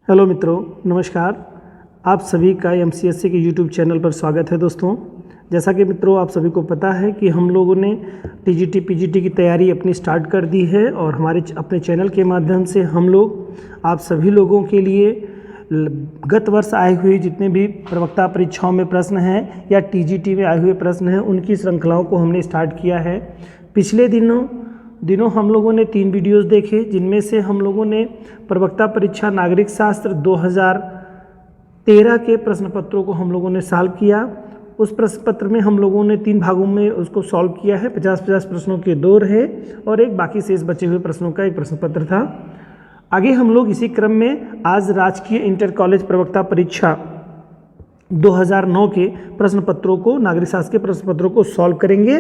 Hello मित्रों, नमस्कार। आप सभी का एमसीएससी के यूट्यूब चैनल पर स्वागत है। दोस्तों, जैसा कि मित्रों आप सभी को पता है कि हम लोगों ने टीजीटी पीजीटी की तैयारी अपनी स्टार्ट कर दी है और हमारे अपने चैनल के माध्यम से हम लोग आप सभी लोगों के लिए गत वर्ष आए हुए जितने भी प्रवक्ता परीक्षाओं में प्रश्न हैं या टीजीटी में आए हुए प्रश्न हैं उनकी श्रृंखलाओं को हमने स्टार्ट किया है। पिछले दिनों हम लोगों ने 3 वीडियोस देखे, जिनमें से हम लोगों ने प्रवक्ता परीक्षा नागरिक शास्त्र 2013 के प्रश्न पत्रों को हम लोगों ने सॉल्व किया। उस प्रश्न पत्र में हम लोगों ने 3 भागों में उसको सॉल्व किया है। 50-50 प्रश्नों के 2 रहे और एक बाकी शेष बचे हुए प्रश्नों का एक प्रश्न पत्र था। आगे हम लोग इसी क्रम में आज राजकीय इंटर कॉलेज प्रवक्ता परीक्षा 2009 के प्रश्न पत्रों को, नागरिक शास्त्र के प्रश्न पत्रों को सॉल्व करेंगे।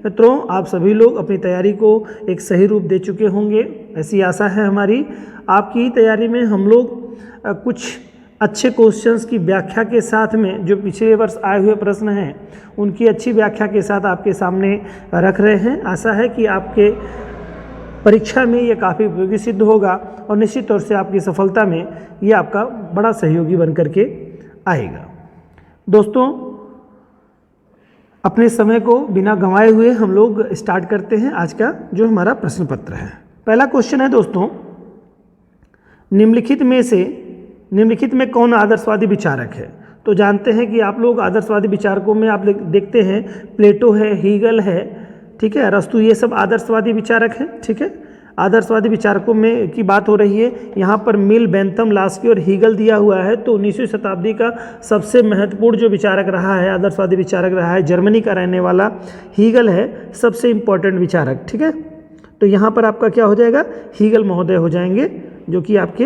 मित्रों, आप सभी लोग अपनी तैयारी को एक सही रूप दे चुके होंगे, ऐसी आशा है हमारी। आपकी तैयारी में हम लोग कुछ अच्छे क्वेश्चंस की व्याख्या के साथ में जो पिछले वर्ष आए हुए प्रश्न हैं उनकी अच्छी व्याख्या के साथ आपके सामने रख रहे हैं। आशा है कि आपके परीक्षा में ये काफ़ी उपयोगी सिद्ध होगा और निश्चित तौर से आपकी सफलता में ये आपका बड़ा सहयोगी बन करके आएगा। दोस्तों, अपने समय को बिना गंवाए हुए हम लोग स्टार्ट करते हैं आज का जो हमारा प्रश्न पत्र है। पहला क्वेश्चन है दोस्तों, निम्नलिखित में कौन आदर्शवादी विचारक है? तो जानते हैं कि आप लोग आदर्शवादी विचारकों में आप देखते हैं प्लेटो है, हीगल है, ठीक है, अरस्तु, ये सब आदर्शवादी विचारक हैं। ठीक है, आदर्शवादी विचारकों में की बात हो रही है। यहाँ पर मिल, बेंथम, लास्की और हीगल दिया हुआ है। तो 19वीं शताब्दी का सबसे महत्वपूर्ण जो विचारक रहा है, आदर्शवादी विचारक रहा है, जर्मनी का रहने वाला हीगल है सबसे इम्पोर्टेंट विचारक। ठीक है, तो यहाँ पर आपका क्या हो जाएगा, हीगल महोदय हो जाएंगे, जो कि आपके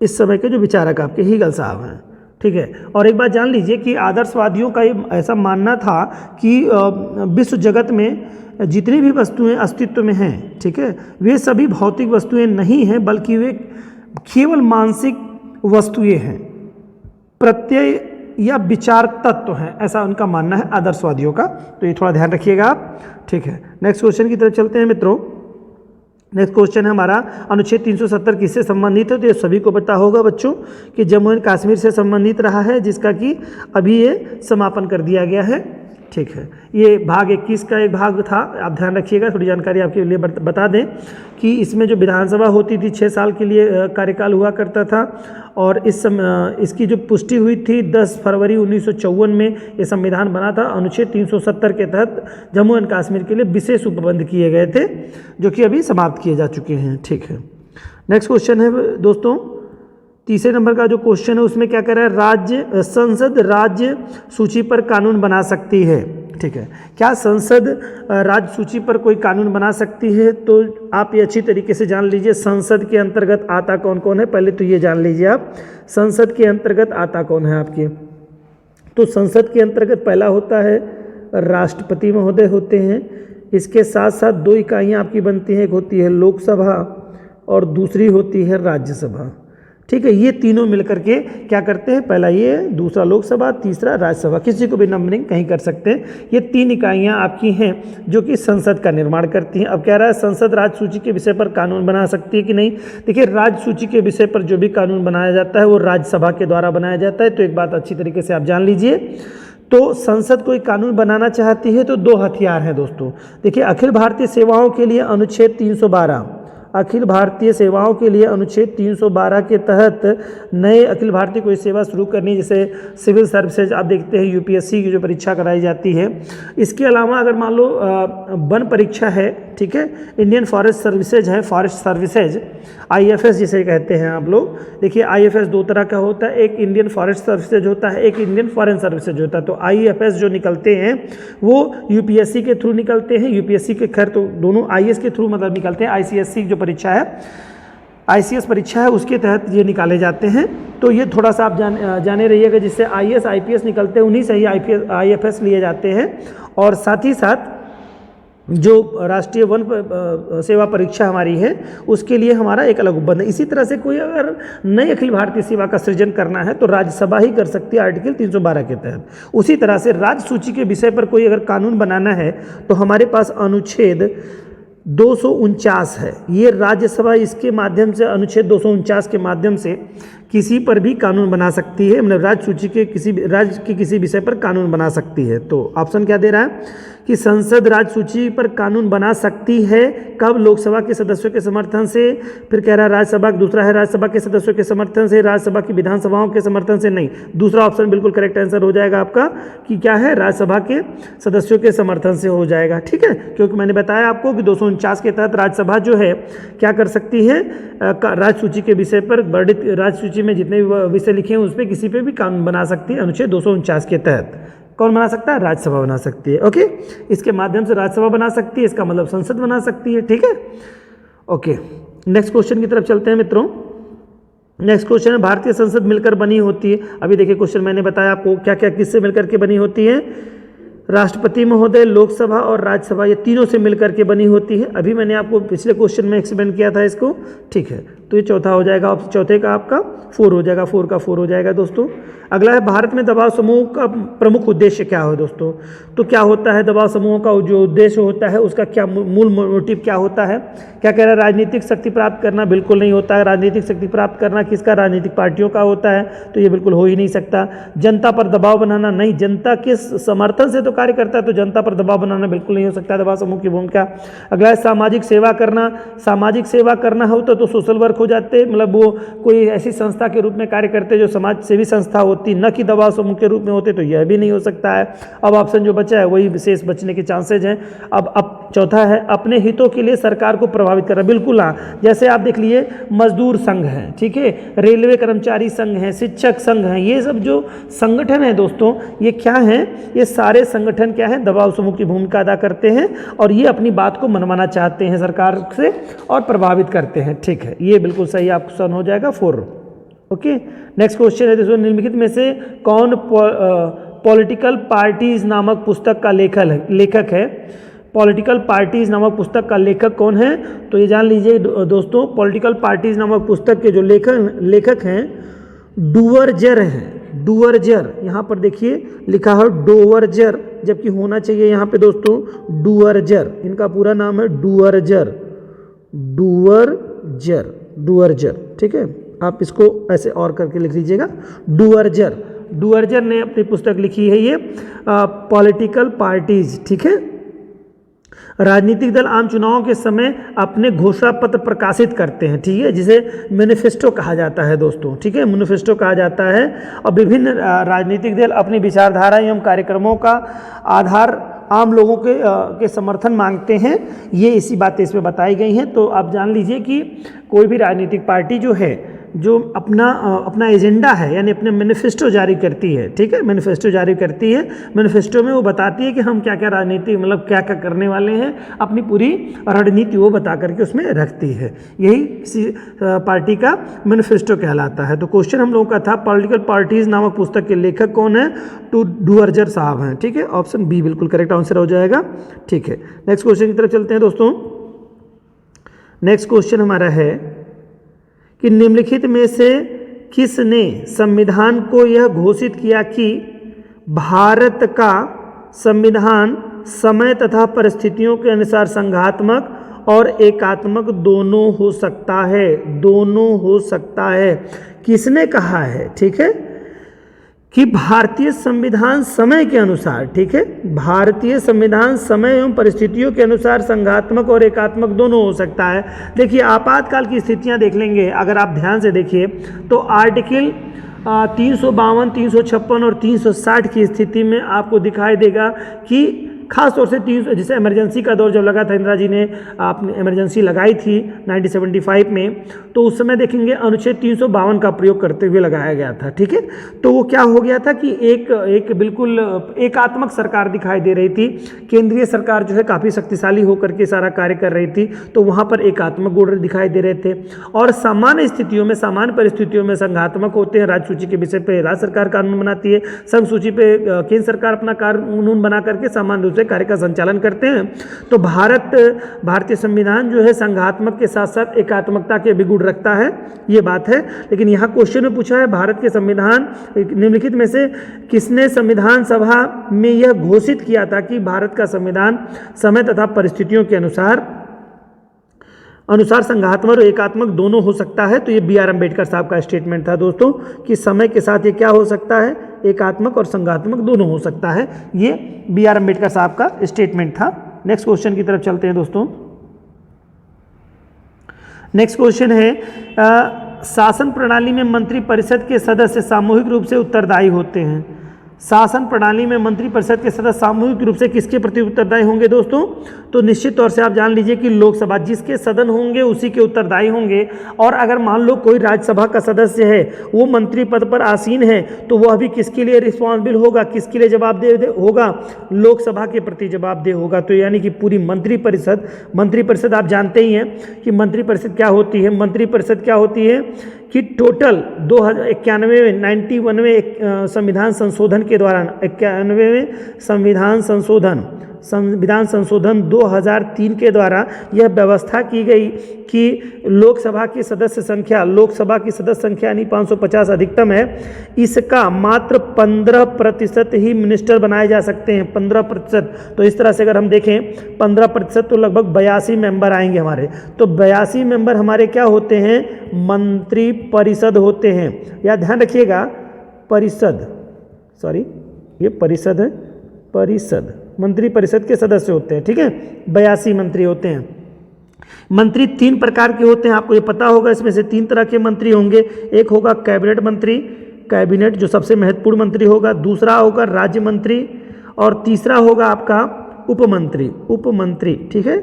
इस समय के जो विचारक आपके हीगल साहब हैं। ठीक है, और एक बात जान लीजिए कि आदर्शवादियों का ऐसा मानना था कि विश्व जगत में जितनी भी वस्तुएं अस्तित्व में हैं, ठीक है, वे सभी भौतिक वस्तुएं नहीं हैं, बल्कि वे केवल मानसिक वस्तुएं हैं, प्रत्यय या विचार तत्व हैं, ऐसा उनका मानना है आदर्शवादियों का। तो ये थोड़ा ध्यान रखिएगा आप। ठीक है, नेक्स्ट क्वेश्चन की तरफ चलते हैं मित्रों। नेक्स्ट क्वेश्चन है हमारा, अनुच्छेद 370 किससे संबंधित है? तो ये सभी को पता होगा बच्चों कि जम्मू एंड कश्मीर से संबंधित रहा है, जिसका कि अभी ये समापन कर दिया गया है। ठीक है, ये भाग 21 का एक भाग था, आप ध्यान रखिएगा। थोड़ी जानकारी आपके लिए बता दें कि इसमें जो विधानसभा होती थी 6 साल के लिए कार्यकाल हुआ करता था और इसकी जो पुष्टि हुई थी 10 फरवरी 1954 में ये संविधान बना था। अनुच्छेद 370 के तहत जम्मू एंड कश्मीर के लिए विशेष उपबंध किए गए थे, जो कि अभी समाप्त किए जा चुके हैं। ठीक है, नेक्स्ट क्वेश्चन है दोस्तों, तीसरे नंबर का जो क्वेश्चन है उसमें क्या कर रहा है, संसद राज्य सूची पर कानून बना सकती है। ठीक है, क्या संसद राज्य सूची पर कोई कानून बना सकती है? तो आप ये अच्छी तरीके से जान लीजिए संसद के अंतर्गत आता कौन कौन है। पहले तो ये जान लीजिए आप, संसद के अंतर्गत आता कौन है आपके। तो संसद के अंतर्गत पहला होता है राष्ट्रपति महोदय होते हैं। इसके साथ साथ 2 इकाइयाँ आपकी बनती हैं, एक होती है लोकसभा और दूसरी होती है राज्यसभा। ठीक है, ये तीनों मिलकर के क्या करते हैं, पहला ये, दूसरा लोकसभा, तीसरा राज्यसभा, किसी को भी नंबरिंग कहीं कर सकते हैं। ये 3 इकाइयाँ आपकी हैं जो कि संसद का निर्माण करती हैं। अब कह रहा है संसद राज्य सूची के विषय पर कानून बना सकती है कि नहीं। देखिए, राज्य सूची के विषय पर जो भी कानून बनाया जाता है वो राज्यसभा के द्वारा बनाया जाता है। तो एक बात अच्छी तरीके से आप जान लीजिए, तो संसद कोई कानून बनाना चाहती है तो 2 हथियार हैं दोस्तों। देखिए, अखिल भारतीय सेवाओं के लिए अनुच्छेद 312, अखिल भारतीय सेवाओं के लिए अनुच्छेद 312 के तहत नए अखिल भारतीय कोई सेवा शुरू करनी, जैसे सिविल सर्विसेज आप देखते हैं यूपीएससी की जो परीक्षा कराई जाती है। इसके अलावा अगर मान लो वन परीक्षा है, ठीक है, इंडियन फॉरेस्ट सर्विसेज है, फॉरेस्ट सर्विसेज आईएफएस जिसे कहते हैं आप लोग। देखिए, आईएफएस 2 तरह का होता है, एक इंडियन फॉरेस्ट सर्विसेज होता है, एक इंडियन फॉरेन सर्विसेज होता है। तो आईएफएस जो निकलते हैं वो यूपीएससी के थ्रू निकलते हैं, यूपीएससी के खैर तो दोनों आईएएस के थ्रू मतलब निकलते हैं। आईसीएससी जो परीक्षा है, आईसीएस परीक्षा है, उसके तहत ये निकाले जाते हैं। तो ये थोड़ा सा आप जाने रहिएगा, जिससे आईएएस आईपीएस निकलते हैं उन्हीं से ही आईएफएस लिए जाते हैं। और साथ ही साथ जो राष्ट्रीय वन सेवा परीक्षा हमारी है उसके लिए हमारा एक अलग उपबंध है। इसी तरह से कोई अगर नई अखिल भारतीय सेवा का सृजन करना है तो राज्यसभा ही कर सकती है आर्टिकल 312 के तहत। उसी तरह से राज्य सूची के विषय पर कोई अगर कानून बनाना है तो हमारे पास अनुच्छेद 249 है। ये राज्यसभा इसके माध्यम से अनुच्छेद 249 के माध्यम से किसी पर भी कानून बना सकती है, मतलब राज्य सूची के किसी भी राज्य के किसी विषय पर कानून बना सकती है। तो ऑप्शन क्या दे रहा है कि संसद राज्य सूची पर कानून बना सकती है, कब? लोकसभा के सदस्यों के समर्थन से, फिर कह रहा है राज्यसभा, दूसरा है राज्यसभा के सदस्यों के समर्थन से, राज्यसभा की विधानसभाओं के समर्थन से। नहीं, दूसरा ऑप्शन बिल्कुल करेक्ट आंसर हो जाएगा आपका कि क्या है, राज्यसभा के सदस्यों के समर्थन से हो जाएगा। ठीक है, क्योंकि मैंने बताया आपको कि 249 के तहत राज्यसभा जो है क्या कर सकती है, राज्य सूची के विषय पर वर्णित राज्य सूची में जितने भी विषय लिखे हैं उस पर किसी पे भी कानून बना सकती है अनुच्छेद 249 के तहत। कौन बना सकता है? राज्यसभा बना सकती है। ओके, इसके माध्यम से राज्यसभा बना सकती है, इसका मतलब संसद बना सकती है। ठीक है, ओके, नेक्स्ट क्वेश्चन की तरफ चलते हैं मित्रों। नेक्स्ट क्वेश्चन है, भारतीय संसद मिलकर बनी होती है। अभी देखिए क्वेश्चन मैंने बताया आपको क्या क्या किससे मिलकर के बनी होती है, राष्ट्रपति महोदय, लोकसभा और राज्यसभा, ये तीनों से मिलकर के बनी होती है। अभी मैंने आपको पिछले क्वेश्चन में एक्सप्लेन किया था इसको। ठीक है, तो ये चौथा हो जाएगा, चौथे का आपका 4 हो जाएगा, 4 का 4 हो जाएगा दोस्तों। अगला है, भारत में दबाव समूह का प्रमुख उद्देश्य क्या है दोस्तों? तो क्या होता है दबाव समूहों का जो उद्देश्य होता है उसका क्या मूल मोटिव क्या होता है? क्या कह रहा है? राजनीतिक शक्ति प्राप्त करना? बिल्कुल नहीं होता है। राजनीतिक शक्ति प्राप्त करना किसका? राजनीतिक पार्टियों का होता है, तो ये बिल्कुल हो ही नहीं सकता। जनता पर दबाव बनाना? नहीं, जनता के समर्थन से तो कार्य करता है, तो जनता पर दबाव बनाना बिल्कुल नहीं हो सकता दबाव समूह की भूमिका। अगला है, सामाजिक सेवा करना? सामाजिक सेवा करना होता तो सोशल वर्क हो जाते, मतलब वो कोई ऐसी संस्था के रूप में कार्य करते जो समाज सेवी संस्था होती, न कि दबाव समूह के रूप में होते, तो यह भी नहीं हो सकता है। अब ऑप्शन जो बचा है वही विशेष बचने के चांसेज हैं। अब चौथा है, अपने हितों के लिए सरकार को प्रभावित करना? बिल्कुल हाँ, जैसे आप देख लिए मजदूर संघ हैं, ठीक है, रेलवे कर्मचारी संघ हैं, शिक्षक संघ हैं, ये सब जो संगठन है दोस्तों, ये क्या है, ये सारे संगठन क्या है, दबाव समूह की भूमिका अदा करते हैं और ये अपनी बात को मनवाना चाहते हैं सरकार से और प्रभावित करते हैं। ठीक है, ये बिल्कुल सही ऑप्शन हो जाएगा 4। ओके, नेक्स्ट क्वेश्चन है दोस्तों, निम्नलिखित में से कौन पॉलिटिकल पार्टीज नामक पुस्तक का लेखक है? पॉलिटिकल पार्टीज नामक पुस्तक का लेखक कौन है? तो ये जान लीजिए दोस्तों, पॉलिटिकल पार्टीज नामक पुस्तक के जो लेखक हैं डुवर्जर हैं। डुवर्जर, यहाँ पर देखिए लिखा है डोवर्जर, जबकि होना चाहिए यहाँ पे दोस्तों डुवर्जर। इनका पूरा नाम है डुवर्जर। डुवर्जर, डुवर्जर, ठीक है, आप इसको ऐसे और करके लिख लीजिएगा, डुवर्जर। डुवर्जर ने अपनी पुस्तक लिखी है ये पॉलिटिकल पार्टीज। ठीक है, राजनीतिक दल आम चुनावों के समय अपने घोषणा पत्र प्रकाशित करते हैं, ठीक है, जिसे मैनिफेस्टो कहा जाता है दोस्तों। ठीक है, मैनिफेस्टो कहा जाता है। और विभिन्न राजनीतिक दल अपनी विचारधारा एवं कार्यक्रमों का आधार आम लोगों के समर्थन मांगते हैं। ये इसी बातें इसमें बताई गई हैं। तो आप जान लीजिए कि कोई भी राजनीतिक पार्टी जो है, जो अपना एजेंडा है, यानी अपने मैनिफेस्टो जारी करती है, ठीक है, मैनिफेस्टो जारी करती है। मैनिफेस्टो में वो बताती है कि हम क्या क्या राजनीति, मतलब क्या क्या करने वाले हैं, अपनी पूरी रणनीति वो बता करके उसमें रखती है। यही किसी पार्टी का मैनिफेस्टो कहलाता है। तो क्वेश्चन हम लोगों का था, पॉलिटिकल पार्टीज नामक पुस्तक के लेखक कौन है? तो डुवर्जर साहब हैं। ठीक है, ऑप्शन बी बिल्कुल करेक्ट आंसर हो जाएगा। ठीक है, नेक्स्ट क्वेश्चन की तरफ चलते हैं दोस्तों। नेक्स्ट क्वेश्चन हमारा है कि निम्नलिखित में से किसने संविधान को यह घोषित किया कि भारत का संविधान समय तथा परिस्थितियों के अनुसार संघात्मक और एकात्मक दोनों हो सकता है? दोनों हो सकता है, किसने कहा है? ठीक है, कि भारतीय संविधान समय के अनुसार, ठीक है, भारतीय संविधान समय एवं परिस्थितियों के अनुसार संघात्मक और एकात्मक दोनों हो सकता है। देखिए, आपातकाल की स्थितियां देख लेंगे अगर आप ध्यान से देखिए तो आर्टिकल 352, 356 और 360 की स्थिति में आपको दिखाई देगा कि खास तौर से 300, जैसे इमरजेंसी का दौर जब लगा था, इंदिरा जी ने आपने इमरजेंसी लगाई थी 1975 में, तो उस समय देखेंगे अनुच्छेद 352 का प्रयोग करते हुए लगाया गया था। ठीक है, तो वो क्या हो गया था कि एक बिल्कुल एकात्मक सरकार दिखाई दे रही थी। केंद्रीय सरकार जो है काफ़ी शक्तिशाली होकर के सारा कार्य कर रही थी, तो वहाँ पर एकात्मक गुण दिखाई दे रहे थे। और सामान्य स्थितियों में, सामान्य परिस्थितियों में संघात्मक होते हैं। राज्य सूची के विषय पर राज्य सरकार कानून बनाती है, संघ सूची पे केंद्र सरकार अपना कानून बना करके सामान्य से कार्य का संचालन करते हैं। तो भारतीय संविधान जो है संघात्मक के साथ साथ एकात्मकता के भी गुण रखता है, ये बात है। लेकिन यहाँ क्वेश्चन में पूछा है, भारत के संविधान निम्नलिखित में से किसने संविधान सभा में यह घोषित किया था कि भारत का संविधान समय तथा परिस्थितियों के अनुसार अनुसार संघात्मक और एकात्मक दोनों हो सकता है। तो ये बी आर अम्बेडकर साहब का स्टेटमेंट था दोस्तों कि समय के साथ ये क्या हो सकता है, एकात्मक और संघात्मक दोनों हो सकता है। ये बी आर अम्बेडकर साहब का स्टेटमेंट था। नेक्स्ट क्वेश्चन की तरफ चलते हैं दोस्तों। नेक्स्ट क्वेश्चन है शासन प्रणाली में मंत्री परिषद के सदस्य सामूहिक रूप से उत्तरदायी होते हैं। शासन प्रणाली में मंत्री परिषद के सदस्य सामूहिक रूप से किसके प्रति उत्तरदायी होंगे दोस्तों? तो निश्चित तौर से आप जान लीजिए कि लोकसभा, जिसके सदन होंगे उसी के उत्तरदायी होंगे। और अगर मान लो कोई राज्यसभा का सदस्य है, वो मंत्री पद पर आसीन है, तो वह भी किसके लिए रिस्पॉन्सिबल होगा, किसके लिए जवाबदेह होगा? लोकसभा के प्रति जवाबदेह होगा। तो यानी कि पूरी मंत्री परिषद आप जानते ही हैं कि मंत्री परिषद क्या होती है। मंत्री परिषद क्या होती है कि टोटल 91वें संविधान संशोधन के दौरान 91वें संविधान संशोधन 2003 के द्वारा यह व्यवस्था की गई कि लोकसभा की सदस्य संख्या यानी 550 अधिकतम है, इसका मात्र 15% ही मिनिस्टर बनाए जा सकते हैं। 15%। तो इस तरह से अगर हम देखें 15% तो लगभग 82 मेंबर आएंगे हमारे। तो 82 मेंबर हमारे क्या होते हैं? मंत्री परिषद होते हैं। या ध्यान रखिएगा, ये परिषद है, मंत्री परिषद के सदस्य होते हैं। ठीक है, 82 मंत्री होते हैं। मंत्री 3 प्रकार के होते हैं, आपको ये पता होगा। इसमें से 3 तरह के मंत्री होंगे। एक होगा कैबिनेट मंत्री, कैबिनेट जो सबसे महत्वपूर्ण मंत्री होगा। दूसरा होगा राज्य मंत्री और तीसरा होगा आपका उपमंत्री। ठीक है,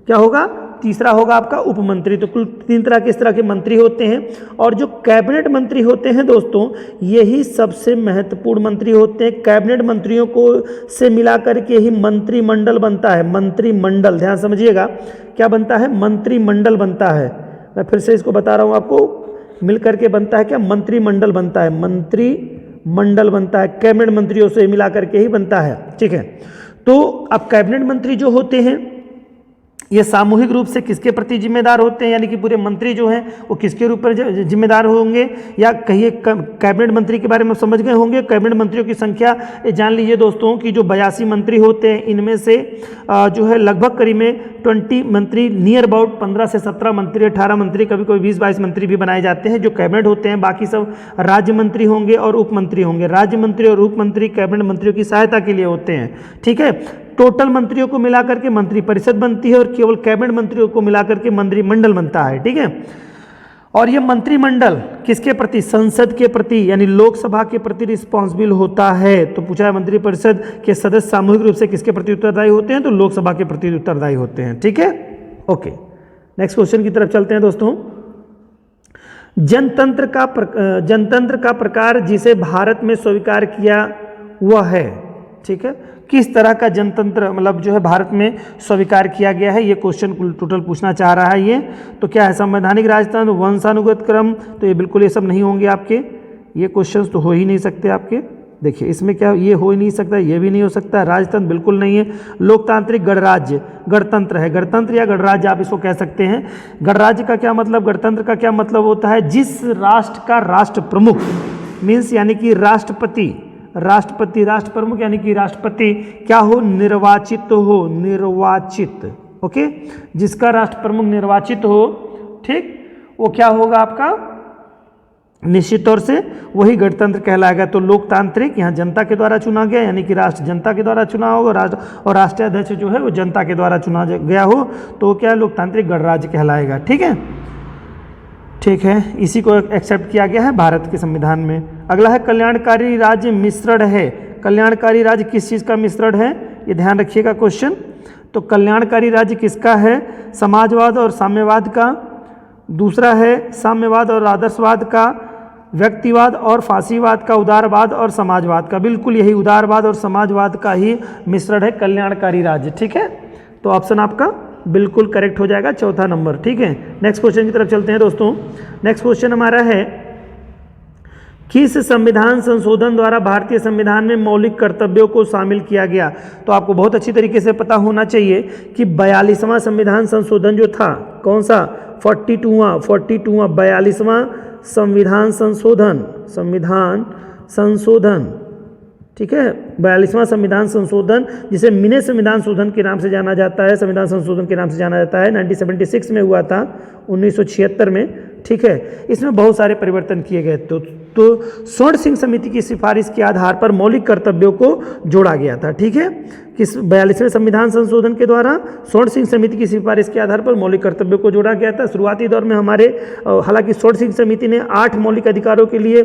क्या होगा? तीसरा होगा आपका उपमंत्री। तो कुल 3 तरह के इस तरह के मंत्री होते हैं। और जो कैबिनेट मंत्री होते हैं दोस्तों, यही सबसे महत्वपूर्ण मंत्री होते हैं। कैबिनेट मंत्रियों को से मिला करके ही मंत्रिमंडल बनता है। मंत्रिमंडल, ध्यान समझिएगा, क्या बनता है? मंत्रिमंडल बनता है। मैं फिर से इसको बता रहा हूँ आपको, मिल करके बनता है क्या? मंत्रिमंडल बनता है। मंत्रिमंडल बनता है, कैबिनेट मंत्रियों से मिला करके ही बनता है। ठीक है, तो अब कैबिनेट मंत्री जो होते हैं ये सामूहिक रूप से किसके प्रति जिम्मेदार होते हैं? यानी कि पूरे मंत्री जो हैं वो किसके रूप में जिम्मेदार होंगे? या कहिए कैबिनेट मंत्री के बारे में समझ गए होंगे। कैबिनेट मंत्रियों की संख्या जान लीजिए दोस्तों कि जो 82 मंत्री होते हैं, इनमें से जो है लगभग करीब में 20 मंत्री, नियर अबाउट 15 से 17 मंत्री, 18 मंत्री, कभी कभी 20-22 मंत्री भी बनाए जाते हैं जो कैबिनेट होते हैं। बाकी सब राज्य मंत्री होंगे और उप मंत्री होंगे। राज्य मंत्री और उप मंत्री कैबिनेट मंत्रियों की सहायता के लिए होते हैं। ठीक है, टोटल मंत्रियों को मिलाकर के मंत्री परिषद बनती है और केवल कैबिनेट मंत्रियों को मिलाकर के मंत्रिमंडल बनता है। ठीक है, और ये मंत्रिमंडल किसके प्रति? संसद के प्रति, यानी लोकसभा के प्रति रिस्पॉन्सिबल होता है। तो पूछा है मंत्री परिषद के सदस्य सामूहिक रूप से किसके प्रति उत्तरदायी होते हैं? तो लोकसभा के प्रति उत्तरदायी होते हैं। ठीक है, ओके, नेक्स्ट क्वेश्चन की तरफ चलते हैं दोस्तों। जनतंत्र का प्रकार जिसे भारत में स्वीकार किया वह है। ठीक है, किस तरह का जनतंत्र मतलब जो है भारत में स्वीकार किया गया है, ये क्वेश्चन टोटल पूछना चाह रहा है ये। तो क्या है? संवैधानिक राजतंत्र, वंशानुगत क्रम, तो ये बिल्कुल ये सब नहीं होंगे आपके। ये क्वेश्चंस तो हो ही नहीं सकते आपके। देखिए इसमें क्या, ये हो ही नहीं सकता, ये भी नहीं हो सकता। राजतंत्र बिल्कुल नहीं है। लोकतांत्रिक गणराज्य, गणतंत्र है। गणतंत्र या गणराज्य आप इसको कह सकते हैं। गणराज्य का क्या मतलब, गणतंत्र का क्या मतलब होता है? जिस राष्ट्र का राष्ट्र प्रमुख मीन्स यानी कि राष्ट्र प्रमुख यानी कि राष्ट्रपति क्या हो? निर्वाचित हो। ओके, जिसका राष्ट्र प्रमुख निर्वाचित हो, ठीक, वो क्या होगा आपका? निश्चित तौर से वही गणतंत्र कहलाएगा। तो लोकतांत्रिक यहाँ जनता के द्वारा चुना गया, यानी कि राष्ट्र जनता के द्वारा चुना होगा, और राष्ट्रीय अध्यक्ष जो है वो जनता के द्वारा चुना गया हो, तो क्या लोकतांत्रिक गणराज्य कहलाएगा। ठीक है, ठीक है, इसी को एक्सेप्ट किया गया है भारत के संविधान में। अगला है कल्याणकारी राज्य मिश्रण है। कल्याणकारी राज्य किस चीज़ का मिश्रण है? ये ध्यान रखिएगा क्वेश्चन। तो कल्याणकारी राज्य किसका है? समाजवाद और साम्यवाद का। दूसरा है साम्यवाद और आदर्शवाद का। व्यक्तिवाद और फांसीवाद का। उदारवाद और समाजवाद का। बिल्कुल यही उदारवाद और समाजवाद का ही मिश्रण है कल्याणकारी राज्य। ठीक है, तो ऑप्शन आपका बिल्कुल करेक्ट हो जाएगा, चौथा नंबर। ठीक है, नेक्स्ट क्वेश्चन की तरफ चलते हैं दोस्तों। नेक्स्ट क्वेश्चन हमारा है, किस संविधान संशोधन द्वारा भारतीय संविधान में मौलिक कर्तव्यों को शामिल किया गया? तो आपको बहुत अच्छी तरीके से पता होना चाहिए कि 42वां संविधान संशोधन जो था, कौन सा? 42वां 42वां संविधान संशोधन ठीक है। 42वां संविधान संशोधन, जिसे मिनी संविधान शोधन के नाम से जाना जाता है, संविधान संशोधन के नाम से जाना जाता है, 1976 में हुआ था, 1976 में, ठीक है। इसमें बहुत सारे परिवर्तन किए गए। तो स्वर्ण सिंह समिति की सिफारिश के आधार पर मौलिक कर्तव्यों को जोड़ा गया था, ठीक है। किस 42वें संविधान संशोधन के द्वारा स्वर्ण सिंह समिति की सिफारिश के आधार पर मौलिक कर्तव्यों को जोड़ा गया था। शुरुआती दौर में हमारे हालांकि स्वर्ण सिंह समिति ने 8 मौलिक अधिकारों के लिए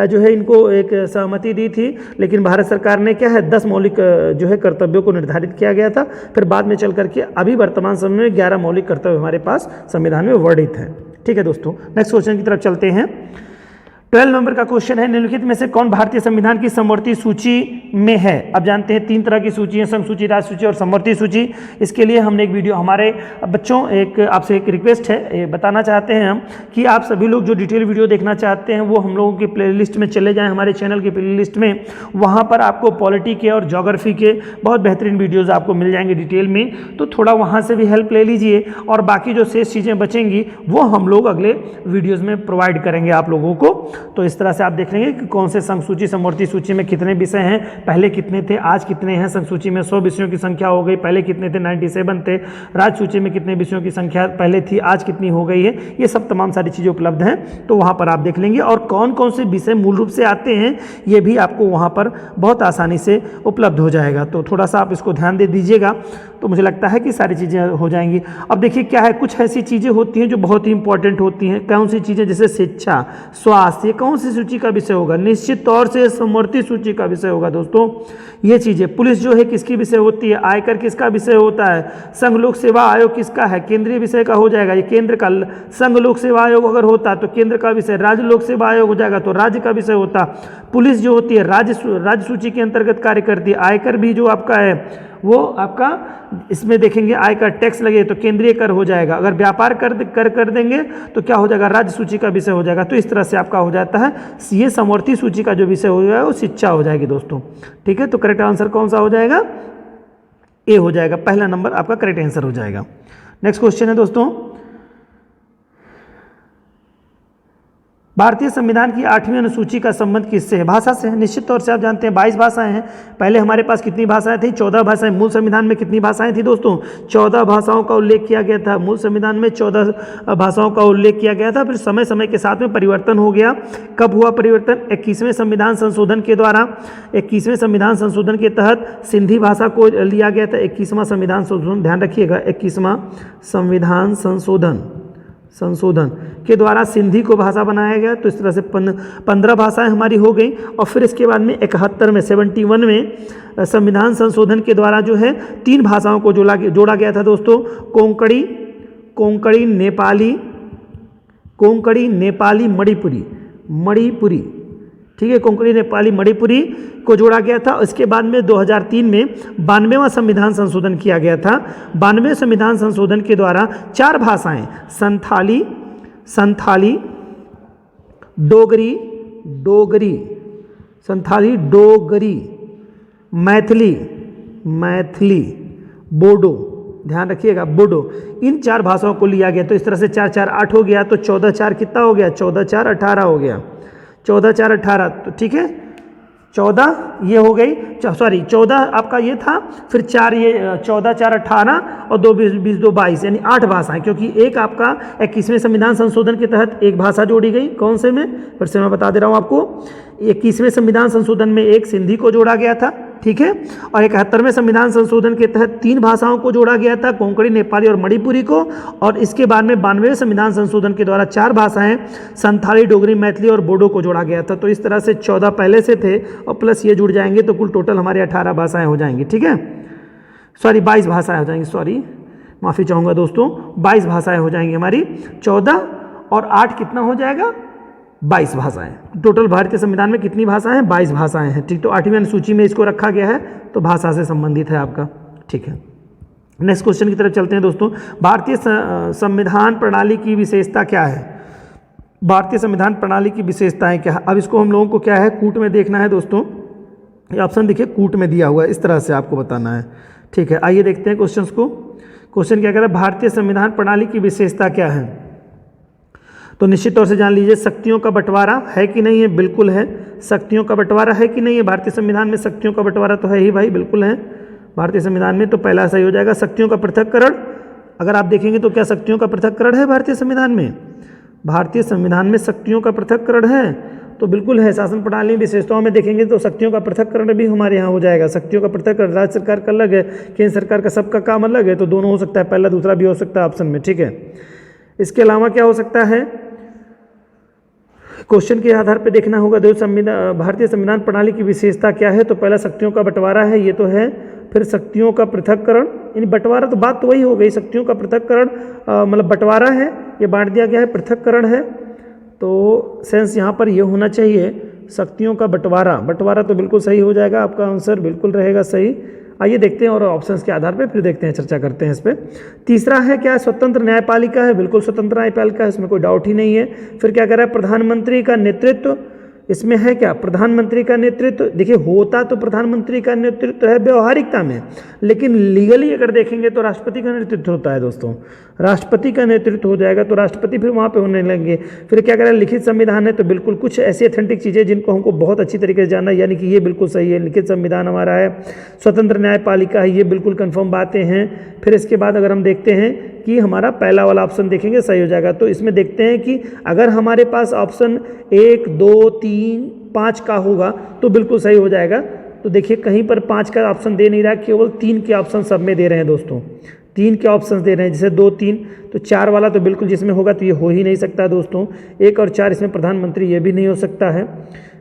जो है इनको एक सहमति दी थी, लेकिन भारत सरकार ने क्या है 10 मौलिक जो है कर्तव्यों को निर्धारित किया गया था। फिर बाद में चल करके अभी वर्तमान समय में 11 मौलिक कर्तव्य हमारे पास संविधान में वर्णित है, ठीक है दोस्तों। नेक्स्ट क्वेश्चन की तरफ चलते हैं। 12 नंबर का क्वेश्चन है, निम्नलिखित में से कौन भारतीय संविधान की समवर्ती सूची में है। अब जानते हैं 3 तरह की सूची है, संघ सूची, राज्य सूची और समवर्ती सूची। इसके लिए हमने एक वीडियो, हमारे बच्चों एक आपसे एक रिक्वेस्ट है, बताना चाहते हैं हम कि आप सभी लोग जो डिटेल वीडियो देखना चाहते हैं वो हम लोगों की प्लेलिस्ट में चले जाएं, हमारे चैनल की प्लेलिस्ट में। वहाँ पर आपको पॉलिटी के और ज्योग्राफी के बहुत बेहतरीन वीडियोज़ आपको मिल जाएंगे डिटेल में, तो थोड़ा वहाँ से भी हेल्प ले लीजिए। और बाकी जो शेष चीज़ें बचेंगी वो हम लोग अगले वीडियोज़ में प्रोवाइड करेंगे आप लोगों को। तो इस तरह से आप देख लेंगे कि कौन से संघ सूची समवर्ती सूची में कितने विषय हैं, पहले कितने थे, आज कितने हैं। संघ सूची में 100 विषयों की संख्या हो गई, पहले कितने थे, 97 थे। राज्य सूची में कितने विषयों की संख्या पहले थी, आज कितनी हो गई है। ये सब तमाम सारी चीज़ें उपलब्ध हैं, तो वहाँ पर आप देख लेंगे। और कौन कौन से विषय मूल रूप से आते हैं ये भी आपको वहाँ पर बहुत आसानी से उपलब्ध हो जाएगा। तो थोड़ा सा आप इसको ध्यान दे दीजिएगा, तो मुझे लगता है कि सारी चीज़ें हो जाएंगी। अब देखिए क्या है, कुछ ऐसी चीज़ें होती हैं जो बहुत ही इंपॉर्टेंट होती हैं। कौन सी चीज़ें, जैसे शिक्षा, स्वास्थ्य, कौन सी सूची का विषय होगा, निश्चित तौर से समवर्ती सूची का विषय होगा दोस्तों। ये चीज़ें, पुलिस जो है किसकी विषय होती है, आयकर किसका विषय होता है, संघ लोक सेवा आयोग किसका है, केंद्रीय विषय का हो जाएगा, ये केंद्र का। संघ लोक सेवा आयोग अगर होता तो केंद्र का विषय, राज्य लोक सेवा आयोग हो जाएगा तो राज्य का विषय होता। पुलिस जो होती है राज्य सूची के अंतर्गत कार्य करती है। आयकर भी जो आपका है वो आपका, इसमें देखेंगे आयकर टैक्स लगे तो केंद्रीय कर हो जाएगा। अगर व्यापार कर देंगे तो क्या हो जाएगा, राज्य सूची का विषय हो जाएगा। तो इस तरह से आपका हो जाता है। ये समवर्ती सूची का जो विषय हो जाएगा वो शिक्षा हो जाएगी दोस्तों, ठीक है। तो करेक्ट आंसर कौन सा हो जाएगा, ए हो जाएगा, पहला नंबर आपका करेक्ट आंसर हो जाएगा। नेक्स्ट क्वेश्चन है दोस्तों, भारतीय संविधान की 8वीं अनुसूची का संबंध किससे है, भाषा से है। निश्चित तौर से आप जानते हैं 22 भाषाएं हैं। पहले हमारे पास कितनी भाषाएं थी, 14 भाषाएं। मूल संविधान में कितनी भाषाएं थी दोस्तों, 14 भाषाओं का उल्लेख किया गया था। मूल संविधान में 14 भाषाओं का उल्लेख किया गया था। फिर समय समय के साथ में परिवर्तन हो गया। कब हुआ परिवर्तन, 21वें संविधान संशोधन के द्वारा। 21वें संविधान संशोधन के तहत सिंधी भाषा को लिया गया था। 21वां संविधान संशोधन, ध्यान रखिएगा, 21वां संविधान संशोधन के द्वारा सिंधी को भाषा बनाया गया। तो इस तरह से 15 भाषाएं हमारी हो गई। और फिर इसके बाद में 71 में 71 में संविधान संशोधन के द्वारा जो है 3 भाषाओं को जोड़ा गया था दोस्तों, कोंकणी नेपाली मणिपुरी, ठीक है। कोंकणी नेपाली मणिपुरी को जोड़ा गया था। इसके बाद में 2003 में 92वां संविधान संशोधन किया गया था। 92वें संविधान संशोधन के द्वारा 4 भाषाएं, संथाली, डोगरी, मैथिली, बोडो, ध्यान रखिएगा, बोडो, इन 4 भाषाओं को लिया गया। तो इस तरह से 4 4 8 हो गया। तो 14 4 कितना हो गया, 14 4 18 हो गया। 14 4 18, तो ठीक है, 14 ये हो गई, सॉरी 14 आपका ये था, फिर 4 ये 14 4 18 और 2 20 2 22, यानी 8 भाषाएं। क्योंकि एक आपका 21वें संविधान संशोधन के तहत एक भाषा जोड़ी गई, कौन से में, फिर से मैं बता दे रहा हूँ आपको। 21वें संविधान संशोधन में एक सिंधी को जोड़ा गया था, ठीक है। और 71वें संविधान संशोधन के तहत 3 भाषाओं को जोड़ा गया था, कोंकणी, नेपाली और मणिपुरी को। और इसके बाद में 92वें संविधान संशोधन के द्वारा 4 भाषाएं, संथाली, डोगरी, मैथिली और बोडो को जोड़ा गया था। तो इस तरह से 14 पहले से थे और प्लस ये जुड़ जाएंगे तो कुल टोटल हमारे 18 भाषाएं हो जाएंगी, ठीक है। सॉरी 22 भाषाएं हो जाएंगी, सॉरी माफ़ी चाहूँगा दोस्तों, 22 भाषाएं हो जाएंगी हमारी। 14 और 8 कितना हो जाएगा, 22 भाषाएं। टोटल भारतीय संविधान में कितनी भाषाएं हैं, 22 भाषाएं हैं, ठीक। तो 8वीं अनुसूची में इसको रखा गया है, तो भाषा से संबंधित है आपका, ठीक है। नेक्स्ट क्वेश्चन की तरफ चलते हैं दोस्तों। भारतीय संविधान प्रणाली की विशेषता क्या है, भारतीय संविधान प्रणाली की विशेषताएं क्या है। अब इसको हम लोगों को क्या है, कूट में देखना है दोस्तों। ये ऑप्शन देखिए कूट में दिया हुआ है, इस तरह से आपको बताना है, ठीक है। आइए देखते हैं क्वेश्चन को। क्वेश्चन क्या कह रहा है, भारतीय संविधान प्रणाली की विशेषता क्या है। तो निश्चित तौर से जान लीजिए शक्तियों का बंटवारा है कि नहीं है, बिल्कुल है। शक्तियों का बंटवारा है कि नहीं है, भारतीय संविधान में शक्तियों का बंटवारा तो है ही भाई, बिल्कुल है भारतीय संविधान में। तो पहला सही हो जाएगा। शक्तियों का पृथक्करण, अगर आप देखेंगे तो क्या शक्तियों का पृथक्करण है भारतीय संविधान में? भारतीय संविधान में शक्तियों का पृथक्करण है, तो बिल्कुल है। शासन प्रणाली विशेषताओं में देखेंगे तो शक्तियों का पृथक्करण भी हमारे यहाँ हो जाएगा। शक्तियों का पृथक्करण, राज्य सरकार का अलग है, केंद्र सरकार का सबका काम अलग है, तो दोनों हो सकता है, पहला दूसरा भी हो सकता है ऑप्शन में, ठीक है। इसके अलावा क्या हो सकता है, क्वेश्चन के आधार पर देखना होगा। भारतीय संविधान प्रणाली की विशेषता क्या है, तो पहला शक्तियों का बंटवारा है, ये तो है। फिर शक्तियों का पृथक्करण, यानी बंटवारा तो बात तो वही हो गई, शक्तियों का पृथक्करण मतलब बंटवारा है, ये बांट दिया गया है, पृथक्करण है, तो सेंस यहाँ पर ये होना चाहिए शक्तियों का बंटवारा। बंटवारा तो बिल्कुल सही हो जाएगा, आपका आंसर बिल्कुल रहेगा सही। आइए देखते हैं और ऑप्शंस के आधार पे फिर देखते हैं, चर्चा करते हैं इस पर। तीसरा है क्या, स्वतंत्र न्यायपालिका है, बिल्कुल स्वतंत्र न्यायपालिका है, इसमें कोई डाउट ही नहीं है। फिर क्या कह रहा है, प्रधानमंत्री का नेतृत्व, इसमें है क्या, प्रधानमंत्री का नेतृत्व। देखिए होता तो प्रधानमंत्री का नेतृत्व है व्यवहारिकता में, लेकिन लीगली अगर देखेंगे तो राष्ट्रपति का नेतृत्व होता है दोस्तों, राष्ट्रपति का नेतृत्व हो जाएगा, तो राष्ट्रपति फिर वहाँ पे होने लगेंगे। फिर क्या कह रहा है, लिखित संविधान है, तो बिल्कुल कुछ ऐसी अथेंटिक चीज़ें जिनको हमको बहुत अच्छी तरीके से जानना है, यानी कि ये बिल्कुल सही है, लिखित संविधान हमारा है। स्वतंत्र न्यायपालिका है, ये बिल्कुल कन्फर्म बातें हैं। फिर इसके बाद अगर हम देखते हैं कि हमारा पहला वाला ऑप्शन देखेंगे सही हो जाएगा, तो इसमें देखते हैं कि अगर हमारे पास ऑप्शन 1, 2, 3, 5 का होगा तो बिल्कुल सही हो जाएगा। तो देखिए कहीं पर 5 का ऑप्शन दे नहीं रहा, केवल 3 के ऑप्शन सब में दे रहे हैं दोस्तों, 3 के ऑप्शन दे रहे हैं, जैसे 2, 3, तो 4 वाला तो बिल्कुल जिसमें होगा तो ये हो ही नहीं सकता दोस्तों। 1 और 4 इसमें प्रधानमंत्री, ये भी नहीं हो सकता है।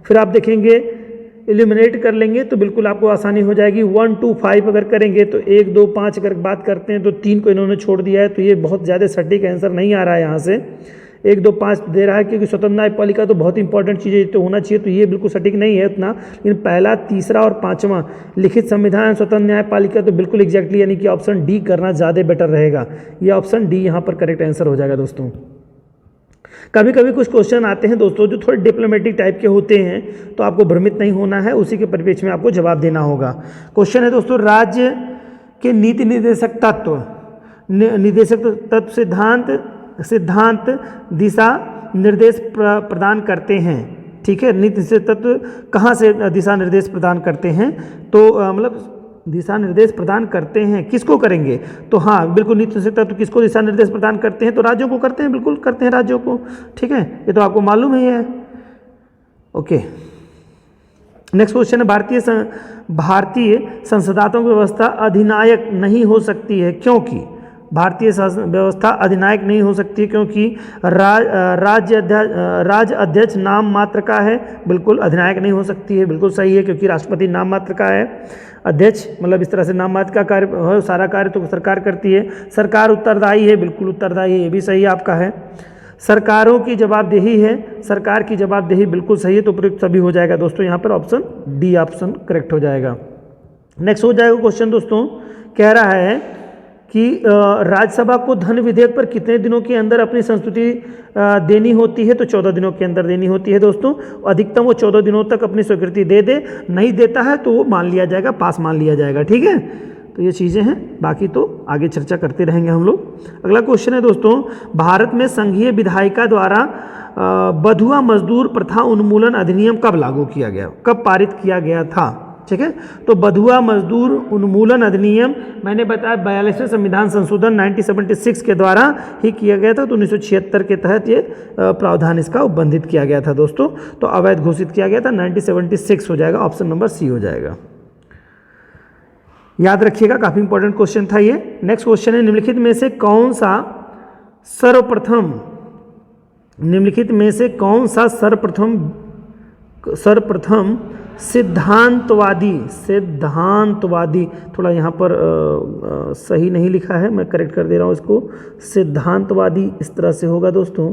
फिर आप देखेंगे एलिमिनेट कर लेंगे तो बिल्कुल आपको आसानी हो जाएगी। 1, 2, 5 अगर करेंगे तो 1, 2, 5 अगर बात करते हैं तो 3 को इन्होंने छोड़ दिया है, तो ये बहुत ज़्यादा सटीक आंसर नहीं आ रहा है यहाँ से। 1, 2, 5 दे रहा है, क्योंकि स्वतंत्र न्यायपालिका तो बहुत इंपॉर्टेंट चीज़ है, तो होना चाहिए, तो ये बिल्कुल सटीक नहीं है उतना। लेकिन पहला, तीसरा और 5वां लिखित संविधान, स्वतंत्र न्यायपालिका, तो बिल्कुल एग्जैक्टली यानी कि ऑप्शन डी करना ज़्यादा बेटर रहेगा। ये ऑप्शन डी यहाँ पर करेक्ट आंसर हो जाएगा दोस्तों। कभी कभी कुछ क्वेश्चन आते हैं दोस्तों जो थोड़े डिप्लोमेटिक टाइप के होते हैं, तो आपको भ्रमित नहीं होना है, उसी के परिप्रेक्ष्य में आपको जवाब देना होगा। क्वेश्चन है दोस्तों, राज्य के नीति निर्देशक तत्व, सिद्धांत दिशा निर्देश प्रदान करते हैं, ठीक है। नीति निर्देशक तत्व कहाँ से दिशा निर्देश प्रदान करते हैं, तो मतलब दिशा निर्देश प्रदान करते हैं, किसको करेंगे, तो हाँ बिल्कुल नीति निर्देशक तत्व किसको दिशा निर्देश प्रदान करते हैं, तो राज्यों को करते हैं, बिल्कुल करते हैं राज्यों को, ठीक है, ये तो आपको मालूम ही है। ओके, नेक्स्ट क्वेश्चन है, भारतीय संसदात्मक व्यवस्था अधिनायक नहीं हो सकती है, क्योंकि भारतीय व्यवस्था अधिनायक नहीं हो सकती क्योंकि राज्य अध्यक्ष नाम मात्र का है, बिल्कुल अधिनायक नहीं हो सकती है, बिल्कुल सही है, क्योंकि राष्ट्रपति नाम मात्र का है, अध्यक्ष मतलब इस तरह से नाम मात्र का कार्य है, सारा कार्य तो सरकार करती है। सरकार उत्तरदायी है, बिल्कुल उत्तरदायी है, ये भी सही आपका है। सरकारों की जवाबदेही है, सरकार की जवाबदेही बिल्कुल सही है, तो उपयुक्त सभी हो जाएगा दोस्तों, यहाँ पर ऑप्शन डी ऑप्शन करेक्ट हो जाएगा। नेक्स्ट हो जाएगा क्वेश्चन दोस्तों, कह रहा है कि राज्यसभा को धन विधेयक पर कितने दिनों के अंदर अपनी संस्तुति देनी होती है, तो 14 दिनों के अंदर देनी होती है दोस्तों। अधिकतम वो 14 दिनों तक अपनी स्वीकृति दे दे, नहीं देता है तो वो मान लिया जाएगा, पास मान लिया जाएगा, ठीक है। तो ये चीज़ें हैं, बाकी तो आगे चर्चा करते रहेंगे हम लोग। अगला क्वेश्चन है दोस्तों, भारत में संघीय विधायिका द्वारा बंधुआ मजदूर प्रथा उन्मूलन अधिनियम कब लागू किया गया, कब पारित किया गया था, ठीक है। तो बंधुआ मजदूर उन्मूलन अधिनियम मैंने बताया 42वें संविधान संशोधन 1976 के द्वारा ही किया गया था, तो 1976 के तहत ये प्रावधान इसका उपबंधित किया गया था दोस्तों, तो अवैध घोषित किया गया था, 1976 हो जाएगा, ऑप्शन नंबर सी हो जाएगा, याद रखिएगा, काफ़ी इंपॉर्टेंट क्वेश्चन था ये। नेक्स्ट क्वेश्चन है, निम्नलिखित में से कौन सा सर्वप्रथम सिद्धांतवादी, थोड़ा यहाँ पर सही नहीं लिखा है, मैं करेक्ट कर दे रहा हूँ इसको, सिद्धांतवादी इस तरह से होगा दोस्तों,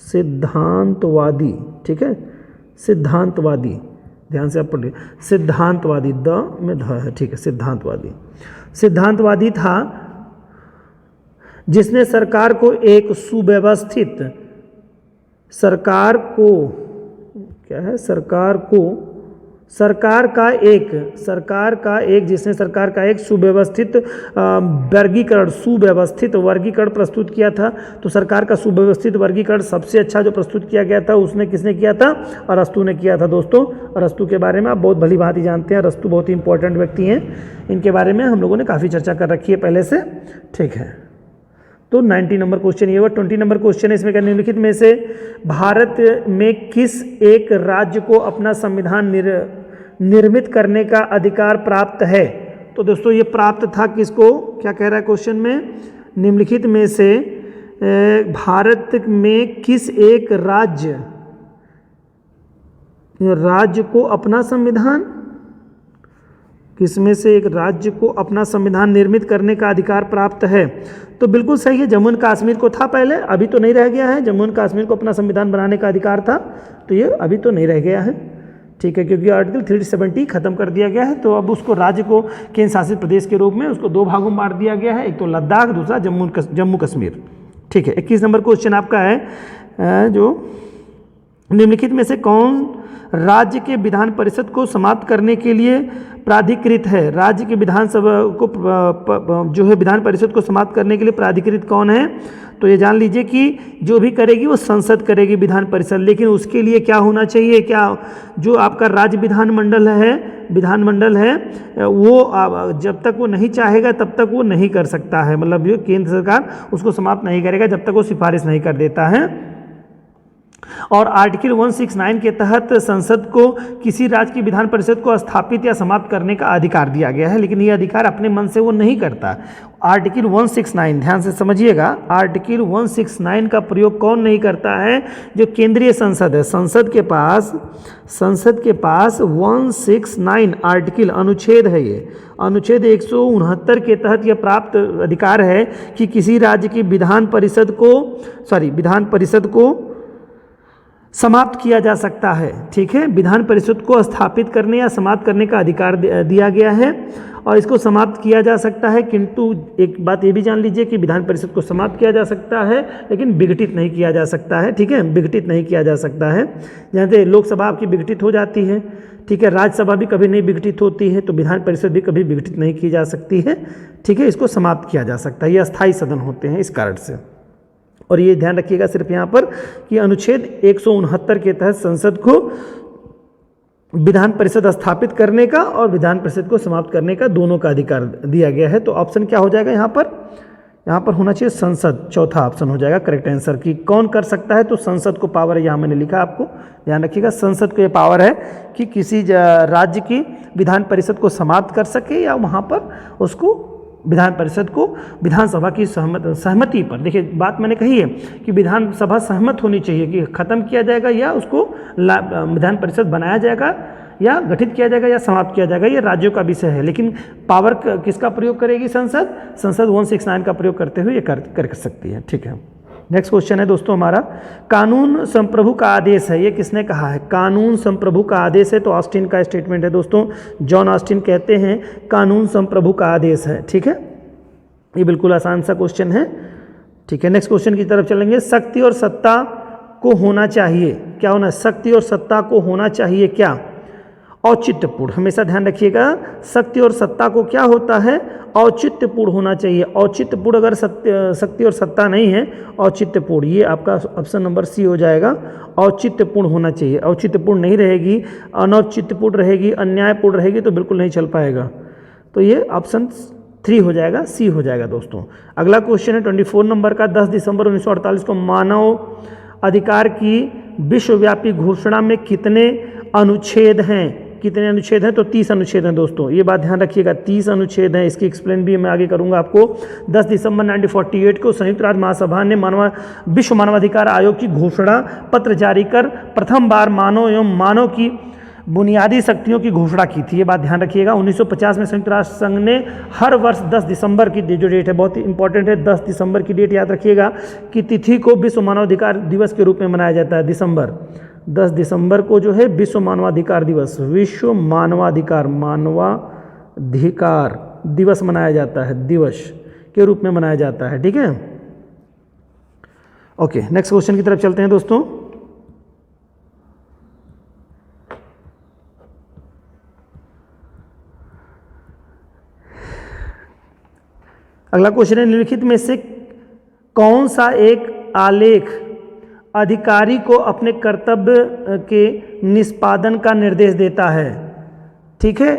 सिद्धांतवादी, ठीक है, सिद्धांतवादी, ध्यान से आप पढ़िए, सिद्धांतवादी, द में ध है, ठीक है, सिद्धांतवादी था जिसने सरकार को एक सुव्यवस्थित, सरकार को सरकार का एक जिसने सरकार का एक सुव्यवस्थित वर्गीकरण प्रस्तुत किया था। तो सरकार का सुव्यवस्थित वर्गीकरण सबसे अच्छा जो प्रस्तुत किया गया था उसने किसने किया था? अरस्तु ने किया था दोस्तों। अरस्तु के बारे में आप बहुत भली भांति जानते हैं, अरस्तु बहुत ही इंपॉर्टेंट व्यक्ति हैं, इनके बारे में हम लोगों ने काफ़ी चर्चा कर रखी है पहले से, ठीक है। तो 90 नंबर क्वेश्चन ये हुआ। 20 नंबर क्वेश्चन है, इसमें क्या निम्नलिखित में से भारत में किस एक राज्य को अपना संविधान निर्मित करने का अधिकार प्राप्त है? तो दोस्तों ये प्राप्त था किसको? क्या कह रहा है क्वेश्चन में? निम्नलिखित में से भारत में किस एक राज्य को अपना संविधान, किसमें से एक राज्य को अपना संविधान निर्मित करने का अधिकार प्राप्त है? तो बिल्कुल सही है, जम्मू एंड कश्मीर को था पहले, अभी तो नहीं रह गया है। जम्मू एंड कश्मीर को अपना संविधान बनाने का अधिकार था, तो ये अभी तो नहीं रह गया है, ठीक है, क्योंकि आर्टिकल 370 खत्म कर दिया गया है। तो अब उसको राज्य को केंद्र शासित प्रदेश के रूप में उसको दो भागों में बांट दिया गया है, एक तो लद्दाख, दूसरा जम्मू कश्मीर, ठीक है। 21 नंबर क्वेश्चन आपका है जो निम्नलिखित में से कौन राज्य के विधान परिषद को समाप्त करने के लिए प्राधिकृत है? राज्य के विधानसभा को जो है विधान परिषद को समाप्त करने के लिए प्राधिकृत कौन है? तो ये जान लीजिए कि जो भी करेगी वो संसद करेगी, विधान परिषद, लेकिन उसके लिए क्या होना चाहिए? क्या जो आपका राज्य विधानमंडल है वो जब तक वो नहीं चाहेगा तब तक वो नहीं कर सकता है, मतलब जो केंद्र सरकार उसको समाप्त नहीं करेगा जब तक वो सिफारिश नहीं कर देता है। और आर्टिकल 169 के तहत संसद को किसी राज्य की विधान परिषद को स्थापित या समाप्त करने का अधिकार दिया गया है, लेकिन ये अधिकार अपने मन से वो नहीं करता। आर्टिकल 169 ध्यान से समझिएगा, आर्टिकल 169 का प्रयोग कौन नहीं करता है? जो केंद्रीय संसद है। संसद के पास 169 आर्टिकल अनुच्छेद है, ये अनुच्छेद 169 के तहत यह प्राप्त अधिकार है कि किसी राज्य की विधान परिषद को समाप्त किया जा सकता है, ठीक है। विधान परिषद को स्थापित करने या समाप्त करने का अधिकार दिया गया है और इसको समाप्त किया जा सकता है, किंतु एक बात ये भी जान लीजिए कि विधान परिषद को समाप्त किया जा सकता है लेकिन विघटित नहीं किया जा सकता है, ठीक है, विघटित नहीं किया जा सकता है। जैसे लोकसभा आपकी विघटित हो जाती है, ठीक है, राज्यसभा भी कभी नहीं विघटित होती है, तो विधान परिषद भी कभी विघटित नहीं की जा सकती है, ठीक है, इसको समाप्त किया जा सकता है। ये अस्थायी सदन होते हैं इस कारण से। और ये ध्यान रखिएगा सिर्फ यहाँ पर कि अनुच्छेद 169 के तहत संसद को विधान परिषद स्थापित करने का और विधान परिषद को समाप्त करने का दोनों का अधिकार दिया गया है। तो ऑप्शन क्या हो जाएगा यहाँ पर होना चाहिए संसद, चौथा ऑप्शन हो जाएगा करेक्ट आंसर। कि कौन कर सकता है? तो संसद को पावर है, यहाँ मैंने लिखा, आपको ध्यान रखिएगा, संसद को ये पावर है कि किसी राज्य की विधान परिषद को समाप्त कर सके या वहाँ पर उसको विधान परिषद को विधानसभा की सहमति पर, देखिए बात मैंने कही है कि विधानसभा सहमत होनी चाहिए कि खत्म किया जाएगा या उसको विधान परिषद बनाया जाएगा या गठित किया जाएगा या समाप्त किया जाएगा, ये राज्यों का विषय है। लेकिन पावर किसका प्रयोग करेगी? संसद 169 का प्रयोग करते हुए ये कर सकती है, ठीक है। नेक्स्ट क्वेश्चन है दोस्तों हमारा, कानून संप्रभु का आदेश है, ये किसने कहा है? कानून संप्रभु का आदेश है, तो ऑस्टिन का स्टेटमेंट है दोस्तों, जॉन ऑस्टिन कहते हैं कानून संप्रभु का आदेश है, ठीक है। ये बिल्कुल आसान सा क्वेश्चन है, ठीक है। नेक्स्ट क्वेश्चन की तरफ चलेंगे, शक्ति और सत्ता को होना चाहिए, क्या होना? शक्ति और सत्ता को होना चाहिए क्या? औचित्यपूर्ण, हमेशा ध्यान रखिएगा, शक्ति और सत्ता को क्या होता है? औचित्यपूर्ण होना चाहिए। औचित्यपूर्ण अगर शक्ति और सत्ता नहीं है, औचित्यपूर्ण, ये आपका ऑप्शन नंबर सी हो जाएगा, औचित्यपूर्ण होना चाहिए। औचित्यपूर्ण नहीं रहेगी, अनौचित्यपूर्ण रहेगी, अन्यायपूर्ण रहेगी तो बिल्कुल नहीं चल पाएगा। तो ये ऑप्शन 3 हो जाएगा, सी हो जाएगा दोस्तों। अगला क्वेश्चन है 24 नंबर का, 10 दिसंबर 1948 को मानव अधिकार की विश्वव्यापी घोषणा में कितने अनुच्छेद हैं? कितने अनुच्छेद हैं? तो 30 अनुच्छेद हैं दोस्तों, ये बात ध्यान रखिएगा, 30 अनुच्छेद हैं। इसकी एक्सप्लेन भी मैं आगे करूंगा आपको। 10 दिसंबर 1948 को संयुक्त राष्ट्र महासभा ने विश्व मानवाधिकार आयोग की घोषणा पत्र जारी कर प्रथम बार मानव एवं मानव की बुनियादी शक्तियों की घोषणा की थी, ये बात ध्यान रखिएगा। 1950 में संयुक्त राष्ट्र संघ ने हर वर्ष 10 दिसंबर की जो डेट है बहुत ही इंपॉर्टेंट है, 10 दिसंबर की डेट याद रखिएगा कि तिथि को विश्व मानवाधिकार दिवस के रूप में मनाया जाता है। 10 दिसंबर को जो है विश्व मानवाधिकार दिवस, विश्व मानवाधिकार दिवस मनाया जाता है, दिवस के रूप में मनाया जाता है, ठीक है। ओके, नेक्स्ट क्वेश्चन की तरफ चलते हैं दोस्तों। अगला क्वेश्चन है, निम्नलिखित में से कौन सा एक आलेख अधिकारी को अपने कर्तव्य के निष्पादन का निर्देश देता है? ठीक है,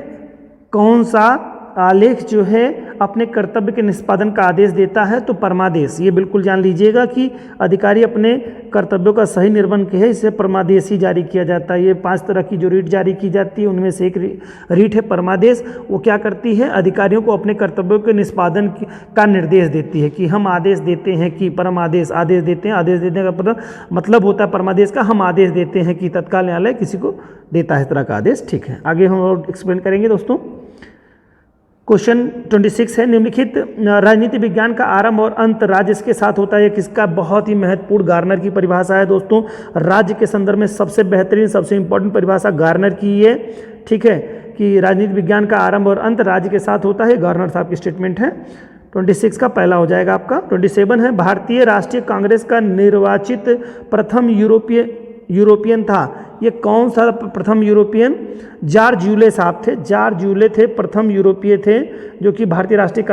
कौन सा आलेख जो है अपने कर्तव्य के निष्पादन का आदेश देता है? तो परमादेश। ये बिल्कुल जान लीजिएगा कि अधिकारी अपने कर्तव्यों का सही निर्वहन के है इसे परमादेश ही जारी किया जाता है। ये 5 तरह की जो रीट जारी की जाती है उनमें से एक रीट है परमादेश। वो क्या करती है? अधिकारियों को अपने कर्तव्यों के निष्पादन का निर्देश देती है कि हम आदेश देते हैं कि परमादेश, आदेश देते हैं। आदेश देने का मतलब होता है परमादेश का, हम आदेश देते हैं कि तत्काल न्यायालय किसी को देता है इस तरह का आदेश। ठीक है, आगे हम और एक्सप्लेन करेंगे दोस्तों। क्वेश्चन 26 है, निम्नलिखित राजनीति विज्ञान का आरंभ और अंत राज्य के साथ होता है। किसका? बहुत ही महत्वपूर्ण गार्नर की परिभाषा है दोस्तों। राज्य के संदर्भ में सबसे बेहतरीन, सबसे इंपॉर्टेंट परिभाषा गार्नर की है। ठीक है, कि राजनीति विज्ञान का आरंभ और अंत राज्य के साथ होता है। गार्नर साहब की स्टेटमेंट है। 26 का पहला हो जाएगा आपका। 27 है, भारतीय राष्ट्रीय कांग्रेस का निर्वाचित प्रथम यूरोपियन था। ये कौन सा प्रथम यूरोपियन? जॉर्ज यूले साहब थे। जॉर्ज यूले थे प्रथम यूरोपीय थे जो कि भारतीय राष्ट्रीय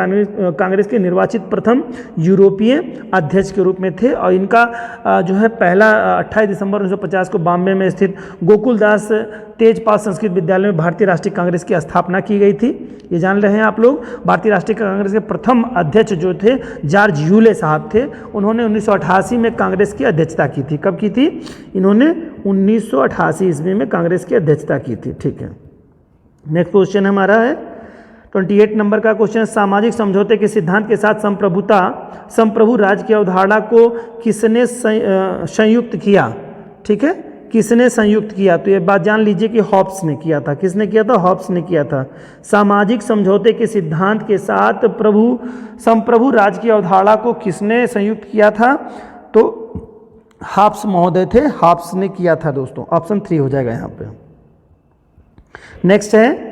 कांग्रेस के निर्वाचित प्रथम यूरोपीय अध्यक्ष के रूप में थे। और इनका जो है पहला 28 दिसंबर 1950 को बॉम्बे में स्थित गोकुलदास तेजपाल संस्कृत विद्यालय में भारतीय राष्ट्रीय कांग्रेस की स्थापना की गई थी। ये जान रहे हैं आप लोग। भारतीय राष्ट्रीय कांग्रेस के प्रथम अध्यक्ष जो थे जॉर्ज यूले साहब थे। उन्होंने 1988 में कांग्रेस की अध्यक्षता की थी। कब की थी? इन्होंने 1988 ईस्वी में कांग्रेस की अध्यक्षता की थी। ठीक है, नेक्स्ट क्वेश्चन हमारा है 28 नंबर का क्वेश्चन। सामाजिक समझौते के सिद्धांत के साथ संप्रभु राज्य की अवधारणा को किसने संयुक्त किया? ठीक है, किसने संयुक्त किया? तो ये बात जान लीजिए कि हॉब्स ने किया था। किसने किया था? हॉब्स ने किया था। सामाजिक समझौते के सिद्धांत के साथ संप्रभु राज्य की अवधारणा को किसने संयुक्त किया था? तो हॉब्स महोदय थे। हॉब्स ने किया था दोस्तों। ऑप्शन 3 हो जाएगा यहाँ पे। नेक्स्ट है,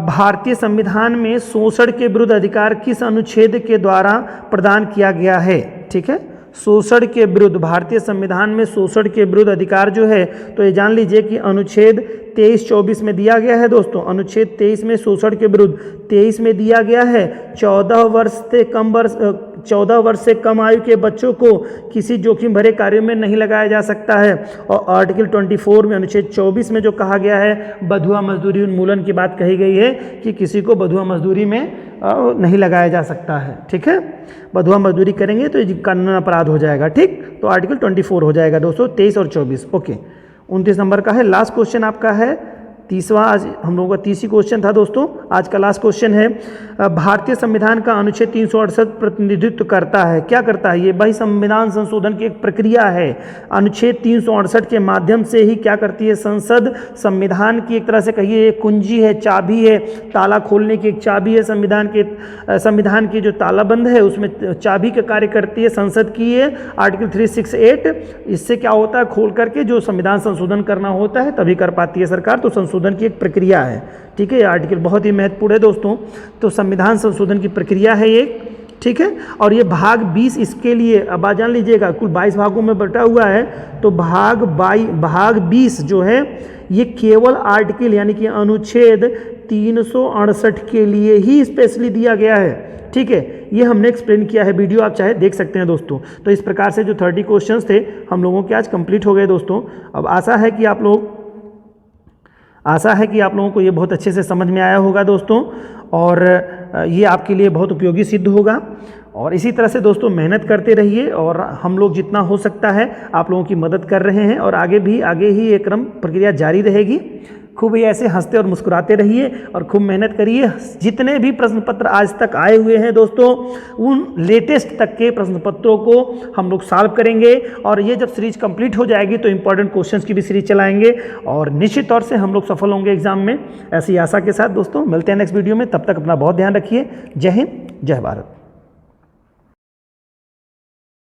भारतीय संविधान में शोषण के विरुद्ध अधिकार किस अनुच्छेद के द्वारा प्रदान किया गया है? ठीक है, शोषण के विरुद्ध, भारतीय संविधान में शोषण के विरुद्ध अधिकार जो है तो ये जान लीजिए कि अनुच्छेद 23-24 में दिया गया है दोस्तों। अनुच्छेद 23 में शोषण के विरुद्ध 23 में दिया गया है 14 वर्ष से कम आयु के बच्चों को किसी जोखिम भरे कार्यों में नहीं लगाया जा सकता है। और आर्टिकल 24 में अनुच्छेद 24 में जो कहा गया है बधुआ मजदूरी उन्मूलन की बात कही गई है कि किसी को बधुआ मजदूरी में नहीं लगाया जा सकता है। ठीक है, बधुआ मजदूरी करेंगे तो ये कानून अपराध हो जाएगा। ठीक, तो आर्टिकल 24 हो जाएगा दोस्तों, 23 और 24। ओके, 29 नंबर का है। लास्ट क्वेश्चन आपका है 30वां। आज हम लोगों का 30 क्वेश्चन था दोस्तों। आज का लास्ट क्वेश्चन है, भारतीय संविधान का अनुच्छेद 368 प्रतिनिधित्व करता है। क्या करता है? ये भाई संविधान संशोधन की एक प्रक्रिया है। अनुच्छेद 368 के माध्यम से ही क्या करती है संसद? संविधान की एक तरह से कहिए एक कुंजी है, चाबी है, ताला खोलने की एक चाबी है। संविधान की जो तालाबंद है उसमें चाबी का कार्य करती है संसद की है आर्टिकल 368। इससे क्या होता है? खोल करके जो संविधान संशोधन करना होता है तभी कर पाती है सरकार। तो संशोधन की एक प्रक्रिया है। ठीक है, ये आर्टिकल बहुत ही महत्वपूर्ण है दोस्तों। तो संविधान संशोधन की प्रक्रिया है एक। ठीक है, और ये भाग 20 इसके लिए, अब जान लीजिएगा कुल 22 भागों में बटा हुआ है। तो भाग 20 जो है ये केवल आर्टिकल यानी कि अनुच्छेद 368 के लिए ही स्पेशली दिया गया है। ठीक है, ये हमने एक्सप्लेन किया है, वीडियो आप चाहे देख सकते हैं दोस्तों। तो इस प्रकार से जो 30 क्वेश्चंस थे हम लोगों के आज कंप्लीट हो गए दोस्तों। अब आशा है कि आप लोगों को ये बहुत अच्छे से समझ में आया होगा दोस्तों, और ये आपके लिए बहुत उपयोगी सिद्ध होगा। और इसी तरह से दोस्तों मेहनत करते रहिए, और हम लोग जितना हो सकता है आप लोगों की मदद कर रहे हैं, और आगे ही ये क्रम प्रक्रिया जारी रहेगी। खूब ही ऐसे हंसते और मुस्कुराते रहिए और खूब मेहनत करिए। जितने भी प्रश्न पत्र आज तक आए हुए हैं दोस्तों, उन लेटेस्ट तक के प्रश्न पत्रों को हम लोग सॉल्व करेंगे, और ये जब सीरीज कंप्लीट हो जाएगी तो इंपॉर्टेंट क्वेश्चंस की भी सीरीज चलाएंगे, और निश्चित तौर से हम लोग सफल होंगे एग्जाम में। ऐसी आशा के साथ दोस्तों मिलते हैं नेक्स्ट वीडियो में। तब तक अपना बहुत ध्यान रखिए। जय हिंद, जय भारत।